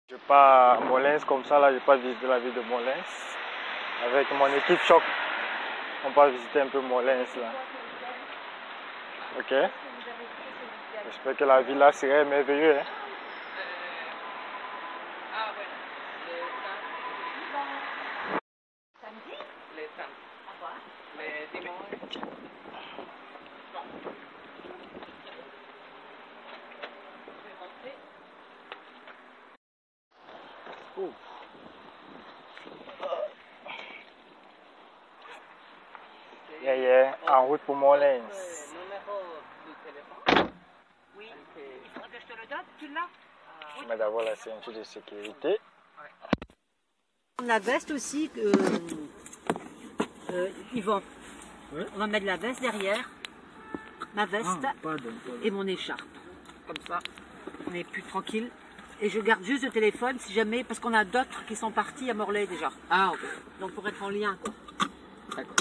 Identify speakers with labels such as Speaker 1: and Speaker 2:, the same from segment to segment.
Speaker 1: Je pars à Molins comme ça, là je pars visiter la ville de Molins. Avec mon équipe Choc, on part visiter un peu Molins là. Ok? J'espère que la ville là serait merveilleuse. Hein?
Speaker 2: Samedi? Les samedis. Au revoir. Les dimanches.
Speaker 1: Oh. En route pour Molins.
Speaker 2: Numéro de téléphone? Oui. Il faudra que je te le donne, tu l'as?
Speaker 1: Je mets d'abord la ceinture de sécurité.
Speaker 3: La veste aussi, Yvan.
Speaker 1: Oui?
Speaker 3: On va mettre la veste derrière, ma veste
Speaker 1: Pardon.
Speaker 3: et mon écharpe. Comme ça, on est plus tranquille. Et je garde juste le téléphone si jamais, parce qu'on a d'autres qui sont partis à Morlaix déjà.
Speaker 1: Ah, ok.
Speaker 3: Donc pour être en lien, quoi.
Speaker 1: D'accord.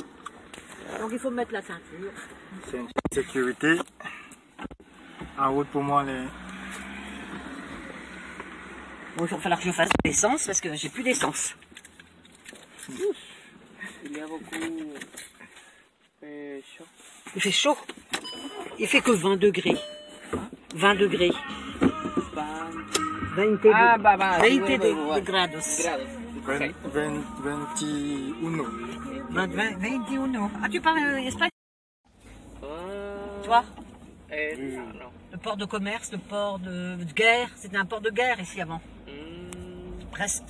Speaker 3: Donc il faut mettre la ceinture.
Speaker 1: Ceinture de sécurité. En route pour Molins.
Speaker 3: Bon, il va falloir que je fasse l'essence parce que j'ai plus d'essence.
Speaker 2: Il y a beaucoup chaud.
Speaker 3: Il fait chaud. Il fait que 20 degrés. 20 degrés. 20 de grados. 21. Ah, tu parles espagnol? Toi?
Speaker 2: Non.
Speaker 3: Le port de commerce, le port de guerre. C'était un port de guerre ici avant. Brest.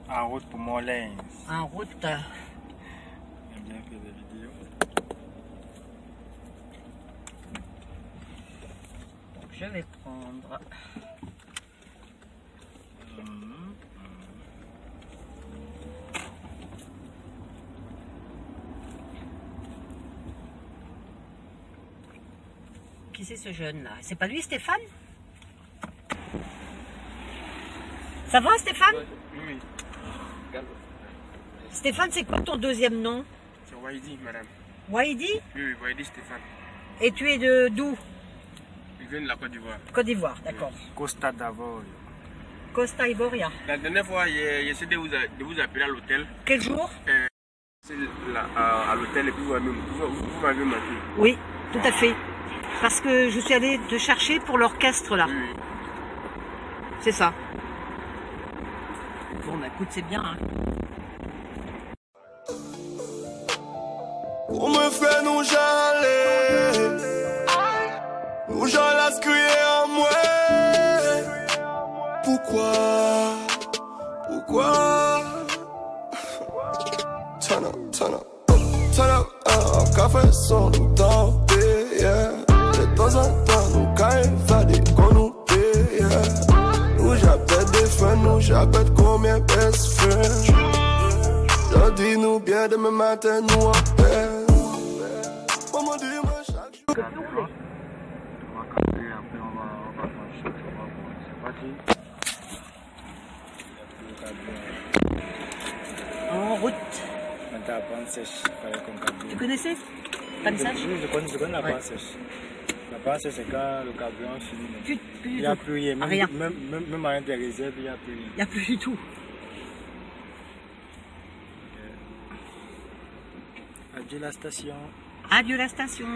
Speaker 1: En route pour Molins.
Speaker 3: En route.
Speaker 1: J'aime bien faire des vidéos.
Speaker 3: Donc, je vais prendre. Qui c'est ce jeune là? C'est pas lui, Stéphane? Ça va, Stéphane?
Speaker 4: Oui.
Speaker 3: Stéphane, c'est quoi ton deuxième nom?
Speaker 4: C'est Waidi, madame.
Speaker 3: Waidi?
Speaker 4: Oui, Waidi Stéphane.
Speaker 3: Et tu es de d'où?
Speaker 4: Il vient de la Côte d'Ivoire.
Speaker 3: Côte d'Ivoire, d'accord.
Speaker 1: Costa d'Avorio.
Speaker 3: Costa Ivoria.
Speaker 4: La dernière fois, j'ai essayé de vous appeler à l'hôtel.
Speaker 3: Quel jour?
Speaker 4: C'est à l'hôtel et puis vous m'avez manqué.
Speaker 3: Oui, tout à fait. Parce que je suis allée te chercher pour l'orchestre là.
Speaker 4: Oui.
Speaker 3: C'est ça. Bon, bah écoute, c'est bien. Hein.
Speaker 5: Pour me faire nous j'allais, nous j'allais se crier en moi. Pourquoi? Turn up, café sans nous tenter, yeah. De temps en temps, nous caïfadés qu'on nous paye, yeah. Nous j'appelle des friends, nous j'appelle combien best friends. Dis-nous bien demain matin, nous en paix. Maman dis-moi chaque jour.
Speaker 1: On va camper, après on va manger, on va boire. C'est parti.
Speaker 3: En route.
Speaker 1: Maintenant, la panne sèche, il fallait qu'on carbure.
Speaker 3: Tu connaissais? Panne sèche?
Speaker 1: Oui, je connais la panne sèche. La panne sèche, c'est quand le carburant finit.
Speaker 3: Plus
Speaker 1: Il n'y a plus rien.
Speaker 3: rien.
Speaker 1: Même à des réserves, il n'y a plus rien.
Speaker 3: Il n'y a plus du tout.
Speaker 1: Adieu la station.
Speaker 3: Adieu la station.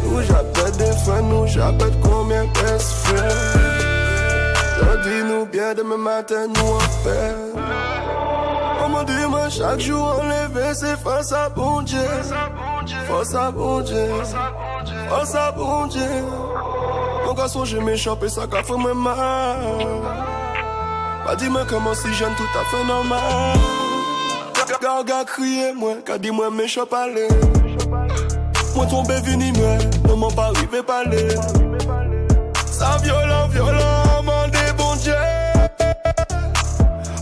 Speaker 5: Nous j'appelle des friends, nous j'appelle combien best friends. Dis-nous bien demain matin, nous en paix. On me dit moi chaque jour enlevé c'est face à bon Dieu. Face à bon Dieu. Face à bon Dieu. Mon garçon je m'échappe et ça qu'a fait moi mal. Pas dis-moi comment si jeune tout à fait normal. Garga crié moi, qu'a dit moi m'échappe aller. Moi tombé vini moi, non m'en pas arrivé parler. Ça violent, mandé bon Dieu.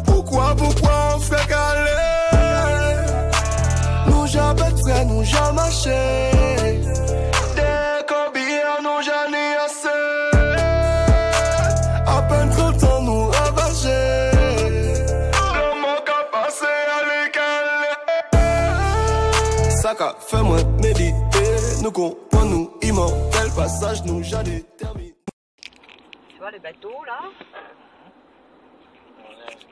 Speaker 5: Pourquoi on fait caler? Nous j'appelle frère, nous j'ai marché. Dès qu'on bille, nous j'en ai assez. comprends nous, immortel, passage nous, j'allais terminer.
Speaker 3: Tu vois le bateau là?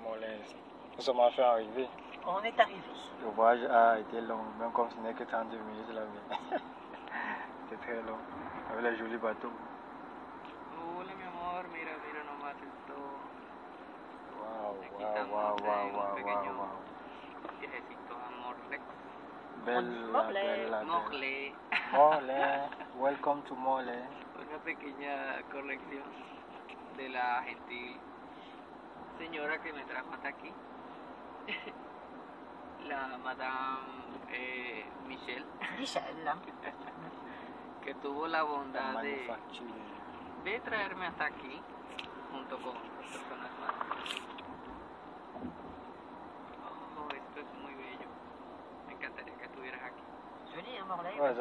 Speaker 1: Molens. Nous sommes enfin arrivés.
Speaker 3: On est arrivé.
Speaker 1: Le voyage a été long, même comme ce n'est que 32 minutes là, mais c'est très long. Avec les jolis bateaux.
Speaker 2: Hola mi amor, mira, mira nomás esto.
Speaker 1: Wow.
Speaker 2: Viajecito a Morlex.
Speaker 1: Bella.
Speaker 2: Morle.
Speaker 1: Mole. Welcome to Mole.
Speaker 2: Una pequeña corrección de la gentil señora que me trajo hasta aquí. La Madame Michelle,
Speaker 3: Michel.
Speaker 2: que tuvo la bondad de
Speaker 1: Manufacture.
Speaker 2: traerme hasta aquí junto con personas más. Oh, esto es muy bello. Me encantaría que estuvieras aquí.
Speaker 3: Joli, hein, Morlaix?
Speaker 1: Ouais,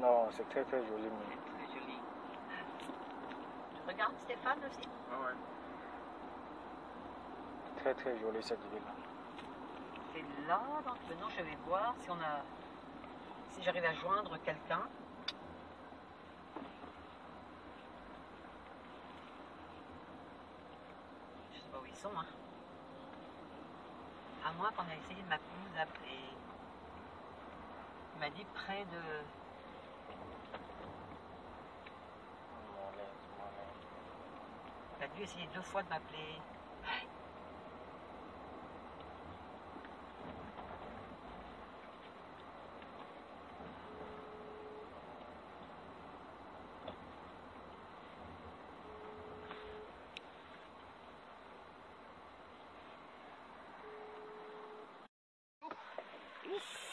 Speaker 1: non, c'est très très joli. Mais...
Speaker 2: C'est très joli.
Speaker 3: Tu regardes Stéphane aussi?
Speaker 4: Ah ouais.
Speaker 1: Très très joli cette ville.
Speaker 3: C'est là, donc maintenant je vais voir si j'arrive à joindre quelqu'un. Je sais pas où ils sont, hein. À moins qu'on a essayé de m'appeler. Il m'a dit près de... Il a dû essayer 2 fois de m'appeler.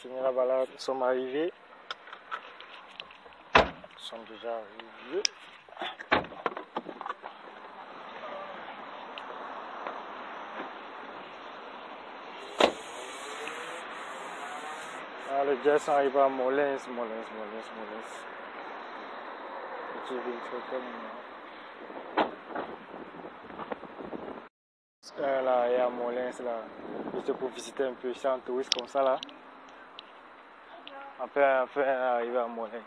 Speaker 1: Fini la balade, nous sommes arrivés. Nous sommes déjà arrivés. Ah, les gars sont arrivés à Molens. Petite ville très calme. Là, il y a Molens là. Juste pour visiter un peu, c'est un touriste comme ça là. Enfin arrivé à Molens.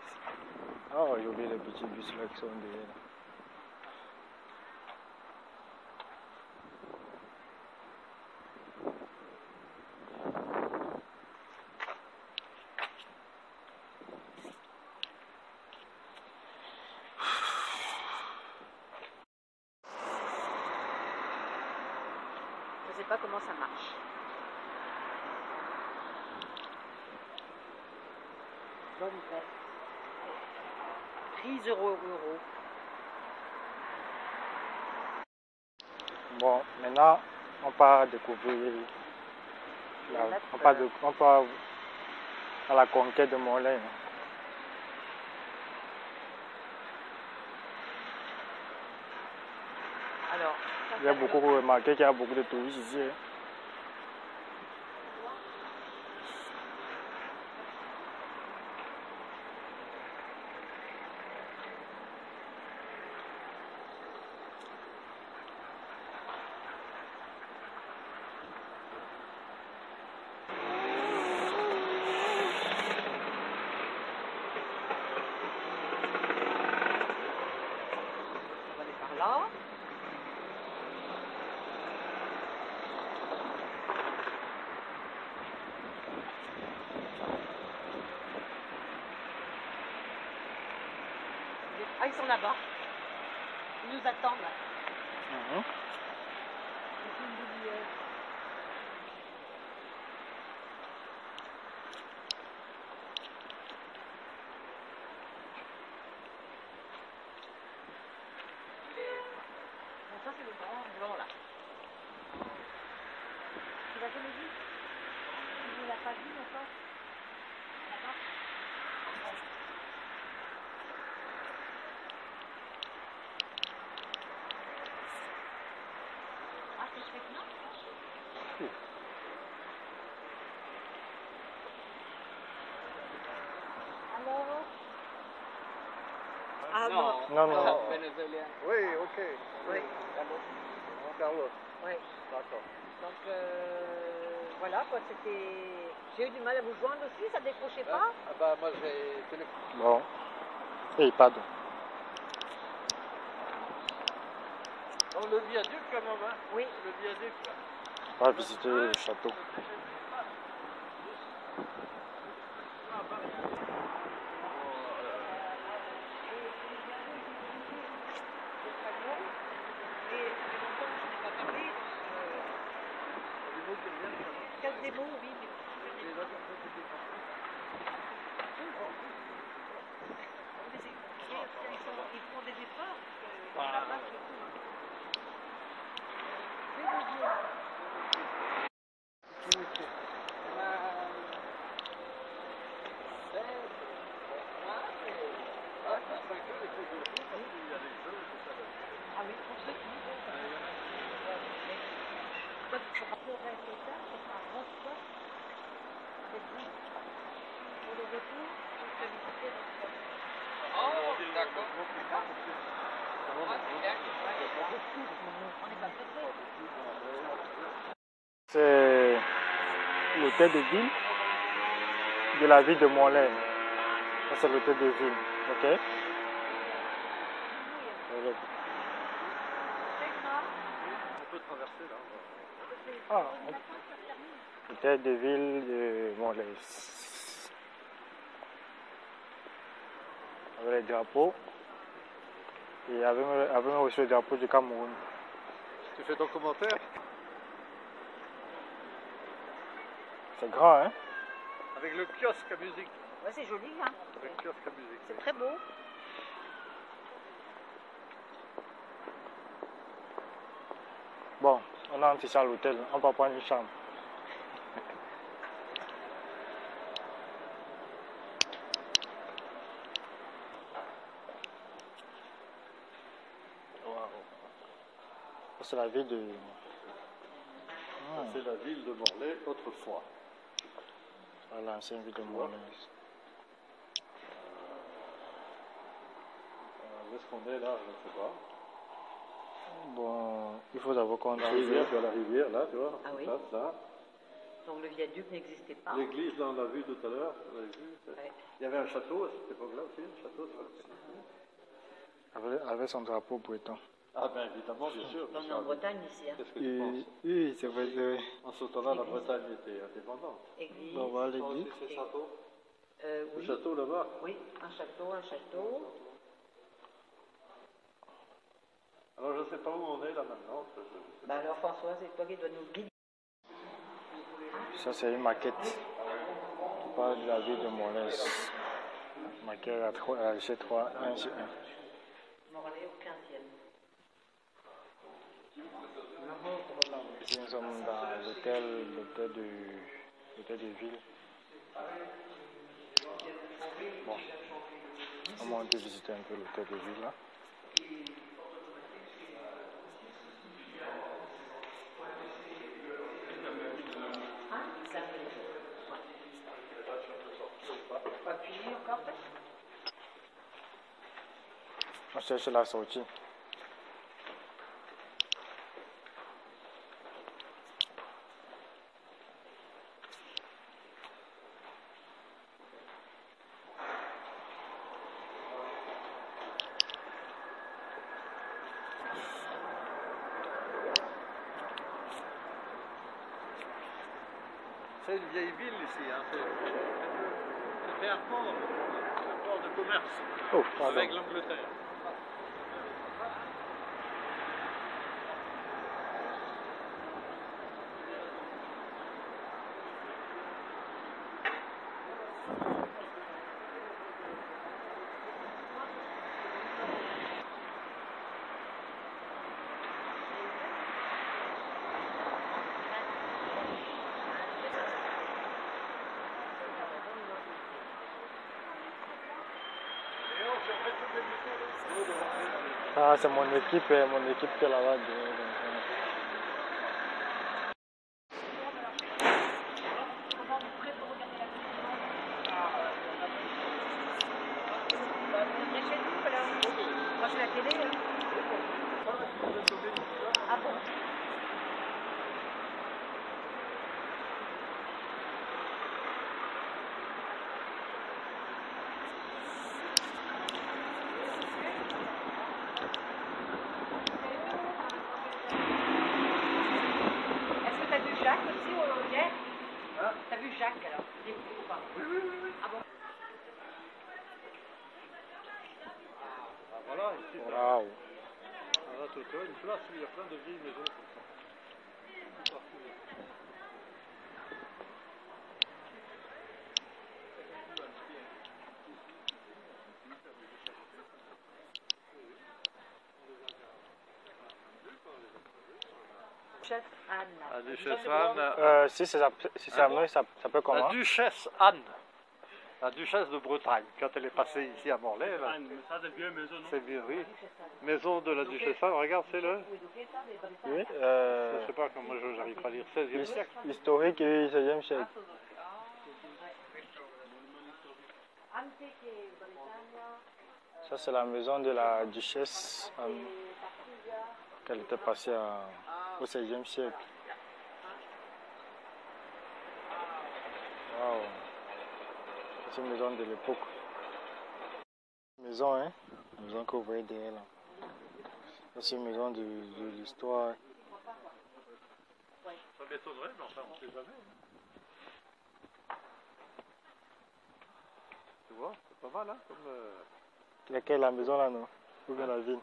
Speaker 1: Oh, j'ai oublié les petits bus là qui sont derrière.
Speaker 3: Je ne sais pas comment ça marche. Bonne fête. Prise euro.
Speaker 1: Bon, maintenant, on part découvrir, on part à la conquête de Molens.
Speaker 3: Alors,
Speaker 1: Il y a beaucoup remarqué qu'il y a beaucoup de touristes ici. Hein.
Speaker 3: on va aller par là. Ah, ils sont là-bas. Ils nous attendent là.
Speaker 1: Mhm.
Speaker 3: Bon, ça, c'est le grand blanc là. Tu l'as jamais vu? Tu ne l'as pas vu encore? D'accord? Ah, c'est chouette, non? Alors? Ah
Speaker 1: Non.
Speaker 2: Vénézuélien.
Speaker 4: Oui, ok.
Speaker 3: Oui.
Speaker 4: Carlos.
Speaker 3: Oui.
Speaker 4: D'accord.
Speaker 3: Donc voilà quoi, c'était. J'ai eu du mal à vous joindre aussi, ça décrochait pas?
Speaker 4: Ah bah moi j'ai téléphone.
Speaker 1: Bon, Hey, pardon.
Speaker 6: Dans le viaduc quand même, hein?
Speaker 3: Oui.
Speaker 6: Le viaduc là.
Speaker 1: On va visiter le château.
Speaker 3: Quatre démos, oui. Ils font des efforts. Ah oui, pour ceux qui
Speaker 2: Oh, d'accord.
Speaker 1: C'est l'hôtel de ville de la ville de Morlaix. Ça, c'est l'hôtel de ville. Ok?
Speaker 6: On peut traverser là.
Speaker 1: Ah, l'hôtel de ville de Morlaix. Avec les drapeaux. Et avec même reçu le drapeau du Cameroun.
Speaker 6: Tu fais ton commentaire?
Speaker 1: C'est grand, hein?
Speaker 6: Avec le kiosque à musique.
Speaker 3: Ouais, c'est joli, hein.
Speaker 6: Avec le kiosque à musique.
Speaker 3: C'est très beau.
Speaker 1: Bon, on entre ici à l'hôtel. On va prendre une chambre. C'est la ville de...
Speaker 6: C'est la ville de Morlaix autrefois.
Speaker 1: L'ancienne ville de Morlaix.
Speaker 6: Où est-ce qu'on est là? Je ne sais pas.
Speaker 1: Bon, il faut d'abord qu'on
Speaker 6: La
Speaker 1: arrive.
Speaker 6: rivière, tu as la rivière là, tu vois.
Speaker 3: Ah oui.
Speaker 6: Ça.
Speaker 3: Donc le viaduc n'existait pas.
Speaker 6: L'église, là, on l'a vu tout à l'heure. Vous l'avez vu?
Speaker 3: Ouais.
Speaker 6: Il y avait un château à cette époque-là aussi, un château.
Speaker 1: Avec son drapeau breton.
Speaker 6: Ah ben évidemment, bien sûr.
Speaker 3: On est en Bretagne ici. Hein.
Speaker 6: Qu'est-ce que tu penses?
Speaker 1: Oui, c'est vrai.
Speaker 6: En ce temps-là, la Bretagne était indépendante.
Speaker 3: Église.
Speaker 1: On va à
Speaker 6: Ça aussi,
Speaker 1: l'église.
Speaker 6: c'est château. Le
Speaker 3: Oui.
Speaker 6: château là-bas.
Speaker 3: Oui, un château, un château.
Speaker 6: Alors je ne sais pas où on est là maintenant.
Speaker 3: Bah alors François, c'est toi qui dois nous guider.
Speaker 1: Ça, c'est une maquette qui parle de la ville de Morlaix. Maquette à G3, 1 sur 1.
Speaker 3: Morlaix au 15e.
Speaker 1: Ici, nous sommes dans l'hôtel de ville. Bon, on va visiter un peu l'hôtel de ville là.
Speaker 3: Appuyer encore peut-être.
Speaker 1: On cherche la sortie.
Speaker 6: C'est une vieille ville ici. Hein. C'était un port de commerce
Speaker 1: Oh, pardon.
Speaker 6: avec l'Angleterre.
Speaker 1: Ah, c'est mon équipe qui est là-bas.
Speaker 3: Moi j'ai la télé. Hein. Ah bon? plaques alors. Des ou pas? Ah bon?
Speaker 6: Ah, voilà, ici,
Speaker 1: Waouh.
Speaker 6: voilà, tu vois, une place où il y a plein de vieilles maisons comme ça. Partout.
Speaker 3: Duchesse Anne.
Speaker 6: La duchesse Anne.
Speaker 1: Si c'est amené, ça peut comment?
Speaker 6: La duchesse Anne. La duchesse de Bretagne, quand elle est passée ici à Morlaix. Là,
Speaker 4: Ça, c'est bien maison, non?
Speaker 6: c'est bien, oui. Maison de la duchesse Anne, regarde, c'est le.
Speaker 1: Oui.
Speaker 6: Je sais pas comment j'arrive pas à lire, 16e siècle.
Speaker 1: Historique et 16e siècle. Ça, c'est la maison de la duchesse Anne, qu'elle était passée au 16e siècle. Waouh. C'est une maison de l'époque. Maison, hein? La maison que vous voyez derrière là. C'est une maison de l'histoire.
Speaker 6: Ça m'étonnerait, mais enfin, on ne sait jamais. Tu vois, c'est pas mal, hein, comme...
Speaker 1: Laquelle, la maison là, non? Ou bien la ville?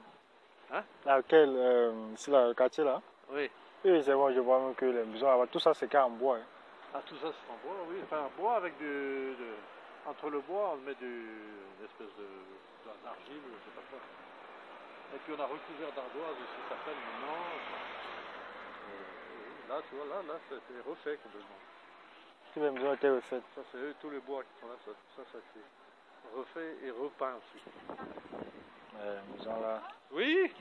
Speaker 6: Hein?
Speaker 1: Laquelle, ici là, le quartier là?
Speaker 6: Oui.
Speaker 1: Oui, c'est bon, je vois même que les maisons là-bas, tout ça c'est qu'en bois. Hein.
Speaker 6: Ah, tout ça, c'est en bois, oui. Enfin, en bois avec entre le bois, on met une espèce d'argile, je sais pas quoi. Et puis on a recouvert d'ardoise aussi, ça s'appelle maintenant. Là, tu vois, là, c'est refait complètement.
Speaker 1: Toutes les maisons ont été refaites.
Speaker 6: Ça, c'est tous les bois qui sont là, ça c'est refait et repeint aussi.
Speaker 1: Les maisons là.
Speaker 6: Oui.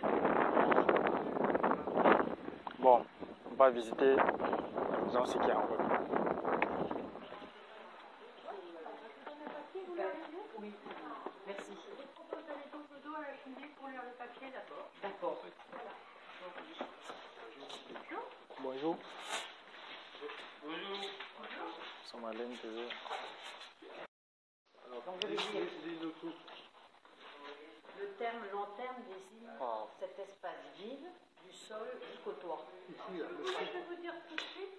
Speaker 1: Bon, on va visiter la maison, c'est qui est en route.
Speaker 3: Oui, merci. D'accord.
Speaker 1: Bonjour. Bonjour. Nous sommes à l'NTV.
Speaker 6: Alors, dis-nous tout.
Speaker 3: Le terme lanterne désigne cet espace vide du sol jusqu'au toit.
Speaker 6: Ici, là,
Speaker 7: Moi, je vais vous dire tout de suite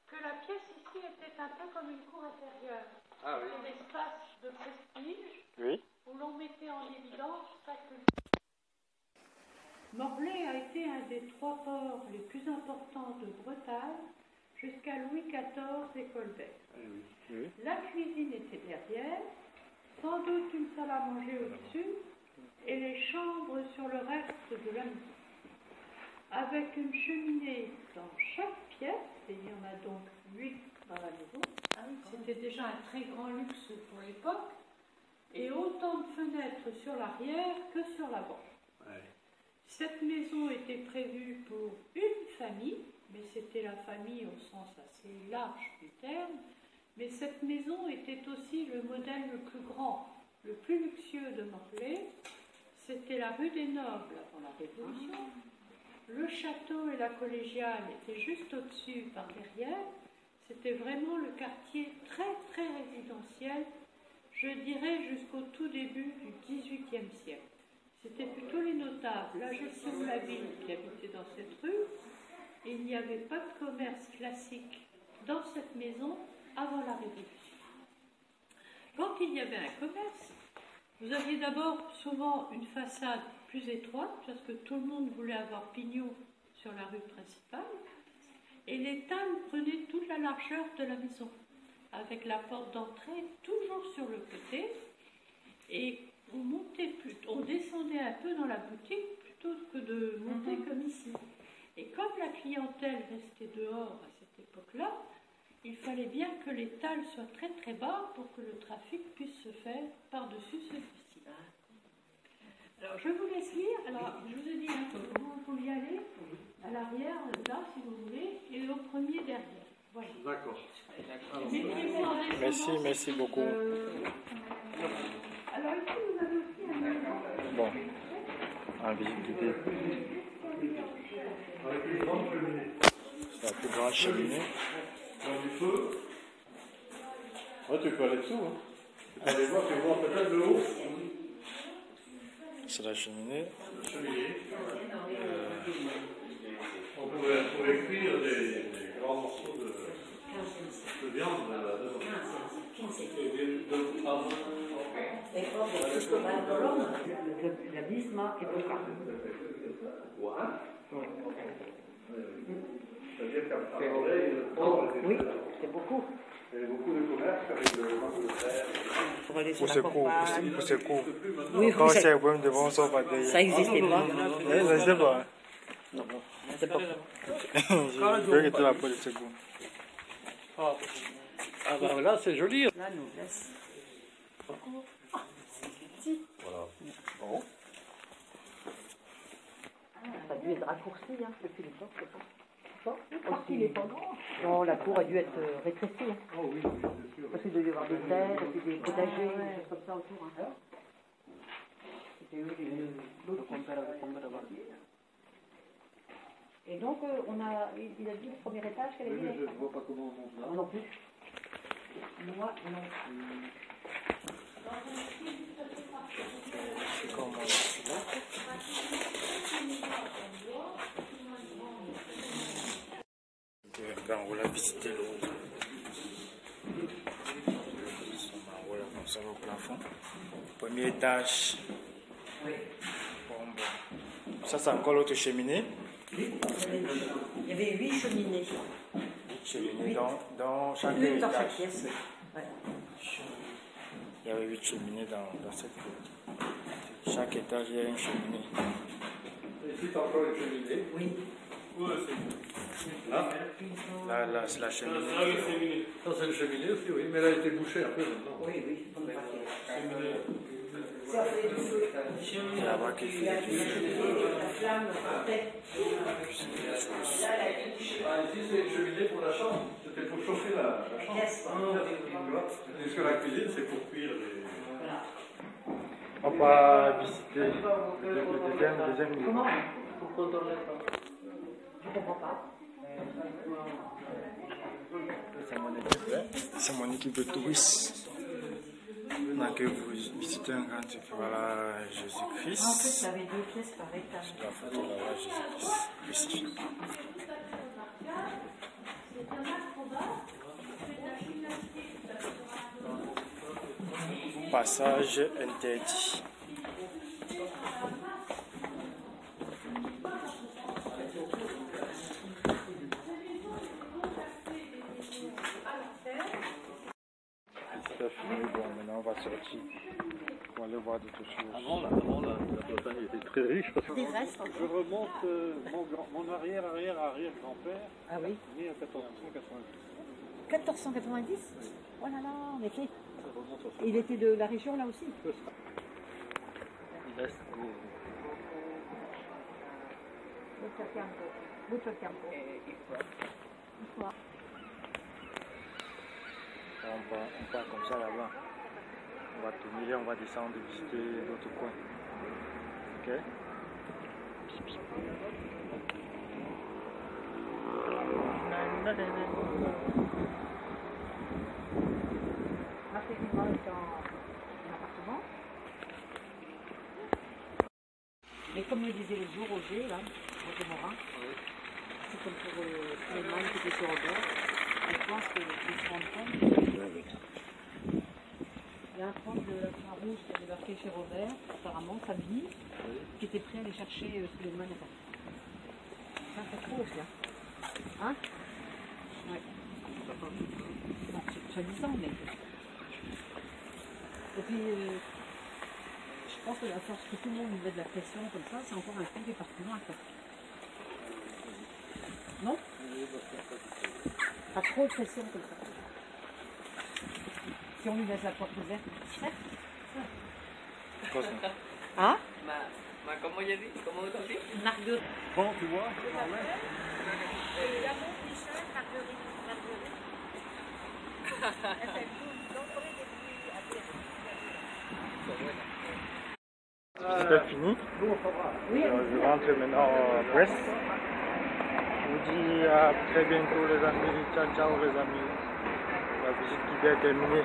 Speaker 7: que la pièce ici était un peu comme une cour intérieure.
Speaker 6: Ah oui.
Speaker 7: C'était l'espace de prestige
Speaker 1: Oui.
Speaker 7: où l'on mettait en évidence sa culture. Morlaix a été un des 3 ports les plus importants de Bretagne jusqu'à Louis XIV et Colbert.
Speaker 1: Oui.
Speaker 7: La cuisine était derrière, sans doute une salle à manger au-dessus et les chambres sur le reste de la maison. Avec une cheminée dans chaque pièce, et il y en a donc 8 dans la maison, c'était déjà un très grand luxe pour l'époque, et autant de fenêtres sur l'arrière que sur l'avant. Cette maison était prévue pour une famille, mais c'était la famille au sens assez large du terme, mais cette maison était aussi le modèle le plus grand, le plus luxueux de Morlaix. C'était la rue des Nobles avant la Révolution. Le château et la collégiale étaient juste au-dessus par derrière. C'était vraiment le quartier très très résidentiel, je dirais jusqu'au tout début du XVIIIe siècle. C'était plutôt les notables, la gestion de la ville qui habitaient dans cette rue. Il n'y avait pas de commerce classique dans cette maison avant la Révolution. Quand il y avait un commerce, vous aviez d'abord souvent une façade plus étroite, parce que tout le monde voulait avoir pignon sur la rue principale, et les tables prenaient toute la largeur de la maison, avec la porte d'entrée toujours sur le côté, et on descendait un peu dans la boutique plutôt que de monter comme ici. Et comme la clientèle restait dehors à cette époque-là, il fallait bien que les talles soient très très bas pour que le trafic puisse se faire par-dessus celui-ci. Alors je vous laisse lire. Alors je vous ai dit un peu comment vous y aller, à l'arrière, là si vous voulez, et au premier derrière. Voilà.
Speaker 6: D'accord.
Speaker 1: Merci beaucoup.
Speaker 7: Alors ici vous avez aussi un élément.
Speaker 1: Bon, on visite guidée. C'est la plus grande cheminée.
Speaker 6: Ouais, tu peux aller dessous, hein. Tu peux aller voir, tu vois peut-être le haut.
Speaker 1: C'est la cheminée.
Speaker 6: On pouvait cuire des grands morceaux de... de viande.
Speaker 3: La Bismarck et Boca.
Speaker 6: C'est-à-dire qu'à
Speaker 3: Oui, c'est beaucoup.
Speaker 6: il y avait beaucoup de commerce avec le manque de terre.
Speaker 3: Pour aller sur
Speaker 1: Pour
Speaker 3: la
Speaker 1: ce cours,
Speaker 3: campagne.
Speaker 1: pour ce cours.
Speaker 3: Oui,
Speaker 1: Quand
Speaker 3: ça-
Speaker 1: c'est un problème de bon sort, pas de...
Speaker 3: ça n'existait pas.
Speaker 1: Ça n'existait pas.
Speaker 3: C'est pas
Speaker 1: Je veux que tu la de secours.
Speaker 6: Ah bah là c'est joli.
Speaker 3: La noblesse.
Speaker 6: Voilà. Bon.
Speaker 3: Ça a dû être raccourci depuis l'époque, je pense. Il n'est pas grand. Non, la cour a dû être rétrécie.
Speaker 6: Oh oui, bien sûr.
Speaker 3: Parce qu'il devait y avoir des terres, et puis des potagers, des choses comme ça autour. C'était eux l'autre. Et donc, il a dit le premier étage qu'elle avait dit.
Speaker 6: Je ne vois pas comment on monte là.
Speaker 3: Moi non plus. Moi non plus.
Speaker 1: C'est comme... on va visiter l'autre. Voilà, comme ça au plafond. Premier étage. Bon. Ça, c'est encore l'autre cheminée.
Speaker 3: Il y avait 8 cheminées.
Speaker 1: Cheminée dans chaque
Speaker 3: Une dans
Speaker 1: étage.
Speaker 3: chaque pièce. Ouais.
Speaker 1: Il y avait 8 cheminées dans cette pièce. Chaque étage, il y a une cheminée.
Speaker 6: Ici t'as encore une cheminée.
Speaker 3: Oui.
Speaker 6: Là.
Speaker 1: Là, c'est la cheminée.
Speaker 6: Ça c'est une cheminée aussi, oui, mais elle a été bouchée un peu maintenant.
Speaker 3: Oui, on est parti.
Speaker 1: Et là-bas, qui fait
Speaker 3: La flamme partait.
Speaker 6: Ici c'est une cheminée pour la chambre. C'était pour chauffer la chambre. Parce que la cuisine c'est pour cuire les...
Speaker 1: On va visiter le deuxième niveau.
Speaker 3: Comment? Je ne comprends pas.
Speaker 1: C'est mon équipe de touristes. Donc, vous visitez un grand truc. Voilà
Speaker 3: En fait,
Speaker 1: Jésus-Christ.
Speaker 3: il y avait 2 pièces par étage.
Speaker 1: La photo là-bas, Jésus-Christ. Passage interdit. C'est fini, bon, maintenant on va sortir pour aller voir d'autres choses.
Speaker 6: Avant la Bretagne était très riche parce que
Speaker 3: Des restes encore.
Speaker 6: je remonte mon arrière-grand-père
Speaker 3: Ah oui.
Speaker 6: né en 1490.
Speaker 3: 1490. Oh là là, en effet.
Speaker 6: Ça remonte à ça.
Speaker 3: Il était de la région là aussi.
Speaker 6: Il reste
Speaker 3: Mucho tiempo. Mucho tiempo. Histoire.
Speaker 1: On part comme ça là-bas. On va tourner, on va descendre, visiter d'autres coins. Ok?
Speaker 3: Marché Vivant est en appartement. Mais comme le disait le jour Roger, là, Roger Morin, c'est comme pour les mâles qui étaient sur Robert. Je pense que les se rendent compte. Il y a un prof de la Croix-Rouge qui a débarqué chez Robert, apparemment, samedi, qui était prêt à aller chercher Suleiman. Ça fait trop aussi, hein? Hein? Ouais. Bon, c'est disant, mais. Et puis, je pense que à force que tout le monde met de la pression comme ça, c'est encore un truc qui est parti loin, quoi. Non? Pas trop de pression comme ça. Si on lui laisse la porte ouverte, hein?
Speaker 2: ¿Cómo yo di? ¿Cómo tú di?
Speaker 3: Marguerite.
Speaker 6: bon, tu vois.
Speaker 1: C'est fini. Je rentre maintenant en Brest. Je vous dis à très bientôt les amis. Ciao ciao les amis. La visite qui est terminée.